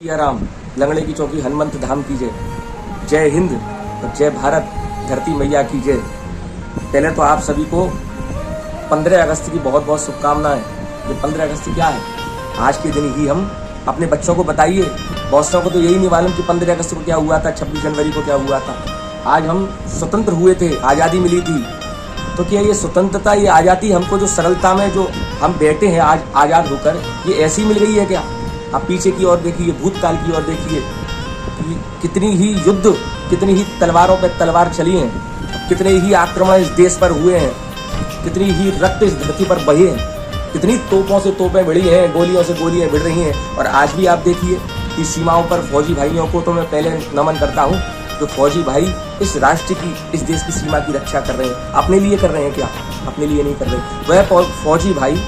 सिया राम लंगड़े की चौकी हनुमंत धाम की जय। जय हिंद और जय भारत धरती मैया की जय। पहले तो आप सभी को 15 अगस्त की बहुत बहुत शुभकामनाएं। ये 15 अगस्त क्या है? आज के दिन ही हम अपने बच्चों को बताइए। बहुत को तो यही नहीं मालूम कि 15 अगस्त को क्या हुआ था, 26 जनवरी को क्या हुआ था। आज हम स्वतंत्र हुए थे, आज़ादी मिली थी। तो क्या ये स्वतंत्रता, ये आज़ादी हमको जो सरलता में जो हम बैठे हैं आज आज़ाद होकर, ये ऐसी मिल गई है क्या? आप पीछे की ओर देखिए, भूतकाल की ओर देखिए कि कितनी ही युद्ध, कितनी ही तलवारों पर तलवार चली हैं, कितने ही आक्रमण इस देश पर हुए हैं, कितनी ही रक्त इस धरती पर बहे हैं, कितनी तोपों से तोपें भिड़ी हैं, गोलियों से गोलियां भिड़ रही हैं। और आज भी आप देखिए कि सीमाओं पर फौजी भाइयों को तो मैं पहले नमन करता हूँ, जो फौजी भाई इस राष्ट्र की, इस देश की सीमा की रक्षा कर रहे हैं। अपने लिए कर रहे हैं क्या? अपने लिए नहीं कर रहे। वह फौजी भाई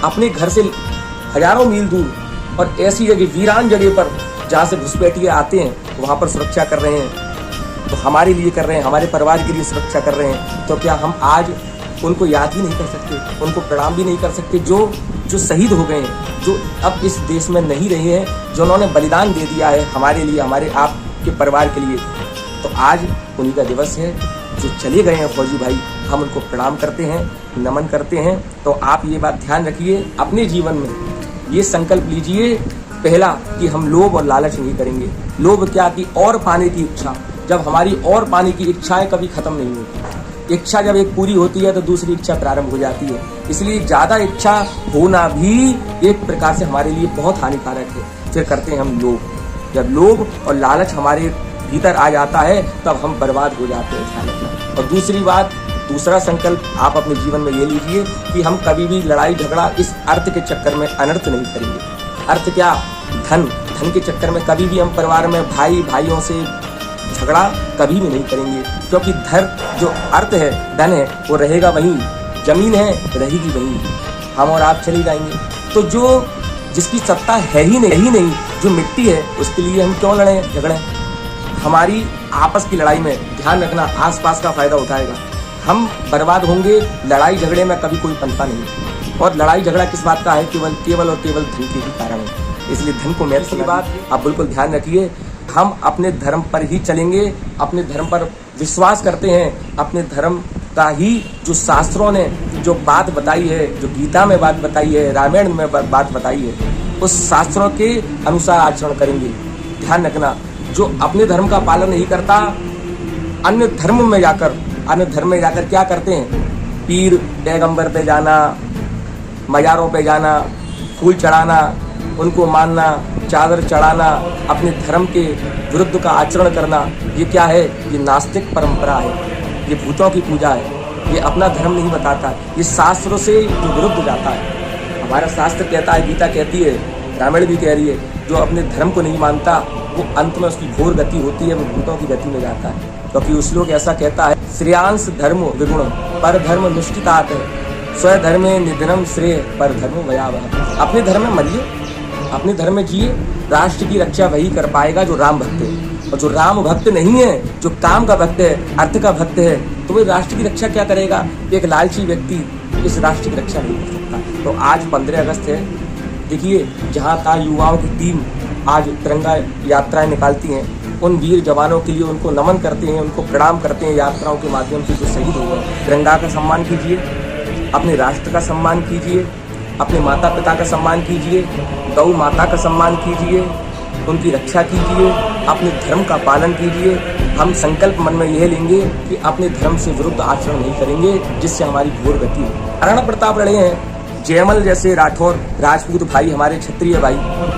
अपने घर से हजारों मील दूर और ऐसी जगह, वीरान जगह पर जहाँ से घुसपैठिए आते हैं, वहाँ पर सुरक्षा कर रहे हैं। तो हमारे लिए कर रहे हैं, हमारे परिवार के लिए सुरक्षा कर रहे हैं। तो क्या हम आज उनको याद ही नहीं कर सकते, उनको प्रणाम भी नहीं कर सकते, जो शहीद हो गए हैं, जो अब इस देश में नहीं रहे हैं, जो उन्होंने बलिदान दे दिया है हमारे लिए, हमारे आपके परिवार के लिए। तो आज उन्हीं का दिवस है। जो चले गए हैं फौजी भाई, हम उनको प्रणाम करते हैं, नमन करते हैं। तो आप ये बात ध्यान रखिए, अपने जीवन में ये संकल्प लीजिए पहला कि हम लोभ और लालच नहीं करेंगे। लोभ क्या कि और पाने की इच्छा, जब हमारी और पाने की इच्छाएं कभी खत्म नहीं होती। इच्छा जब एक पूरी होती है तो दूसरी इच्छा प्रारंभ हो जाती है। इसलिए ज्यादा इच्छा होना भी एक प्रकार से हमारे लिए बहुत हानिकारक है। फिर करते हैं हम लोभ। जब लोभ और लालच हमारे भीतर आ जाता है तब हम बर्बाद हो जाते हैं। और दूसरी बात, दूसरा संकल्प आप अपने जीवन में ये लीजिए कि हम कभी भी लड़ाई झगड़ा इस अर्थ के चक्कर में अनर्थ नहीं करेंगे। अर्थ क्या? धन के चक्कर में कभी भी हम परिवार में भाइयों से झगड़ा कभी भी नहीं करेंगे। क्योंकि जो अर्थ है, धन है, वो रहेगा वहीं, जमीन है रहेगी वहीं, हम और आप चले जाएंगे। तो जिसकी सत्ता है ही नहीं, जो मिट्टी है, उसके लिए हम क्यों लड़े झगड़े? हमारी आपस की लड़ाई में ध्यान रखना, आसपास का फायदा उठाएगा, हम बर्बाद होंगे। लड़ाई झगड़े में कभी कोई पनता नहीं। और लड़ाई झगड़ा किस बात का है? केवल और केवल धन के ही कारण है। इसलिए धन को मेरे से बात आप बिल्कुल ध्यान रखिए। हम अपने धर्म पर ही चलेंगे, अपने धर्म पर विश्वास करते हैं। अपने धर्म का ही जो शास्त्रों ने जो बात बताई है, जो गीता में बात बताई है, रामायण में बात बताई है, उस शास्त्रों के अनुसार आचरण करेंगे। ध्यान रखना, जो अपने धर्म का पालन नहीं करता, अन्य धर्म में जाकर क्या करते हैं? पीर पैगंबर पे जाना, मज़ारों पे जाना, फूल चढ़ाना, उनको मानना, चादर चढ़ाना, अपने धर्म के विरुद्ध का आचरण करना, ये क्या है? ये नास्तिक परंपरा है, ये भूतों की पूजा है, ये अपना धर्म नहीं बताता, ये शास्त्रों से जो विरुद्ध जाता है। हमारा शास्त्र कहता है, गीता कहती है, रामायण भी कह रही है, जो अपने धर्म को नहीं मानता वो अंत में उसकी घोर गति होती है, वो भूतों की गति में जाता है। क्योंकि उस लोग ऐसा कहता है, श्रेयांश धर्म विगुण पर धर्म निष्ठितात है, स्वधर्मे निधनम श्रेय पर धर्म भयावह। अपने धर्म में मरिए, अपने धर्म में जिए। राष्ट्र की रक्षा वही कर पाएगा जो राम भक्त है। और जो राम भक्त नहीं है, जो काम का भक्त है, अर्थ का भक्त है, तो वो राष्ट्र की रक्षा क्या करेगा? एक लालची व्यक्ति इस राष्ट्र की रक्षा नहीं कर सकता। तो आज 15 अगस्त है। देखिए, जहाँ तहाँ युवाओं की टीम आज तिरंगा यात्राएं निकालती हैं। उन वीर जवानों के लिए उनको नमन करते हैं, उनको प्रणाम करते हैं। यात्राओं के माध्यम से जो शहीद हो गए, तिरंगा का सम्मान कीजिए, अपने राष्ट्र का सम्मान कीजिए, अपने माता पिता का सम्मान कीजिए, गौ माता का सम्मान कीजिए, उनकी रक्षा कीजिए, अपने धर्म का पालन कीजिए। हम संकल्प मन में यह लेंगे कि अपने धर्म से विरुद्ध आचरण नहीं करेंगे, जिससे हमारी घोर गति हो। महाराणा प्रताप लड़े हैं, जयमल जैसे राठौर राजपूत भाई, हमारे क्षत्रिय भाई,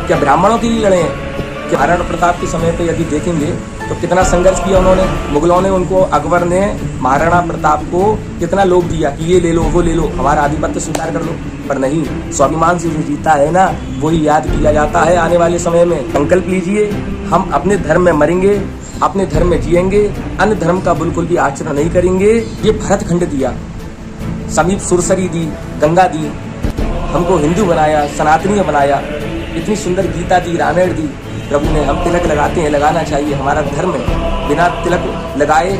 क्या ब्राह्मणों के लिए लड़े हैं? कि महाराणा प्रताप के समय पे यदि देखेंगे तो कितना संघर्ष किया उन्होंने। मुगलों ने उनको, अकबर ने महाराणा प्रताप को कितना लोभ दिया कि ये ले लो, वो ले लो, हमारा आधिपत्य स्वीकार कर लो। पर नहीं, स्वाभिमान से जो जीता है ना, वही याद किया जाता है आने वाले समय में। संकल्प लीजिए, हम अपने धर्म में मरेंगे, अपने धर्म में जिएंगे, अन्य धर्म का बिल्कुल भी आचरण नहीं करेंगे। ये भरतखंड दिया, समीप सुरसरी दी, गंगा दी, हमको हिंदू बनाया, सनातनीय बनाया, इतनी सुंदर गीता दी, रामायण दी प्रभु ने। हम तिलक लगाते हैं, लगाना चाहिए, हमारा धर्म है। बिना तिलक लगाए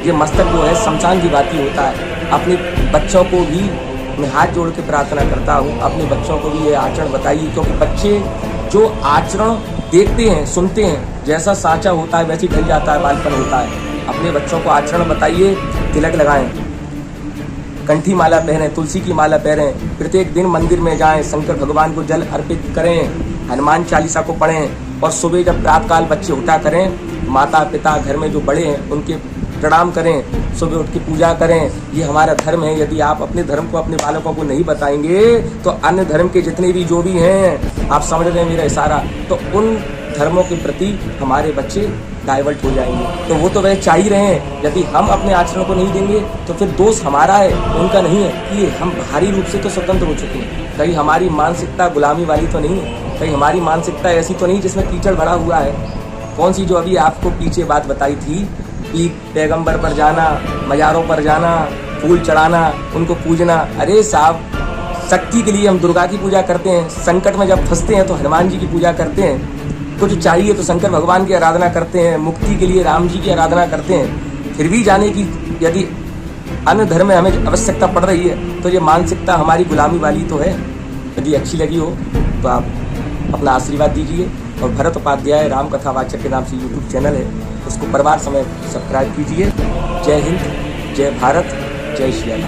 ये मस्तक जो है शमशान की बाती होता है। अपने बच्चों को भी मैं हाथ जोड़ के प्रार्थना करता हूँ, अपने बच्चों को भी ये आचरण बताइए। क्योंकि बच्चे जो आचरण देखते हैं, सुनते हैं, जैसा साँचा होता है वैसे ढल जाता है, बालपन होता है। अपने बच्चों को आचरण बताइए, तिलक लगाएं, कंठी माला पहनें, तुलसी की माला पहनें, प्रत्येक दिन मंदिर में जाएं, शंकर भगवान को जल अर्पित करें, हनुमान चालीसा को पढ़ें और सुबह जब प्रातःकाल बच्चे उठा करें, माता पिता घर में जो बड़े हैं उनके प्रणाम करें, सुबह उठ के पूजा करें। ये हमारा धर्म है। यदि आप अपने धर्म को अपने बालकों को नहीं बताएंगे तो अन्य धर्म के जितने भी जो भी हैं, आप समझ रहे हैं मेरा इशारा, तो उन धर्मों के प्रति हमारे बच्चे डाइवर्ट हो जाएंगे। तो वो तो वह चाह ही रहे हैं। यदि हम अपने आचरण को नहीं देंगे तो फिर दोष हमारा है, उनका नहीं है। कि हम बाहरी रूप से तो स्वतंत्र हो चुके हैं, कहीं हमारी मानसिकता गुलामी वाली तो नहीं है, कहीं हमारी मानसिकता ऐसी तो नहीं जिसमें कीचड़ भरा हुआ है। कौन सी जो अभी आपको पीछे बात बताई थी कि पैगंबर पर जाना, मज़ारों पर जाना, फूल चढ़ाना, उनको पूजना। अरे साहब, शक्ति के लिए हम दुर्गा की पूजा करते हैं, संकट में जब फंसते हैं तो हनुमान जी की पूजा करते हैं, कुछ चाहिए तो शंकर भगवान की आराधना करते हैं, मुक्ति के लिए राम जी की आराधना करते हैं। फिर भी जाने की यदि अन्य धर्म में हमें आवश्यकता पड़ रही है तो ये मानसिकता हमारी गुलामी वाली तो है। यदि अच्छी लगी हो तो आप अपना आशीर्वाद दीजिए और भरत उपाध्याय राम कथा वाचक के नाम से यूट्यूब चैनल है, उसको परिवार समेत सब्सक्राइब कीजिए। जय हिंद, जय भारत, जय श्री राम।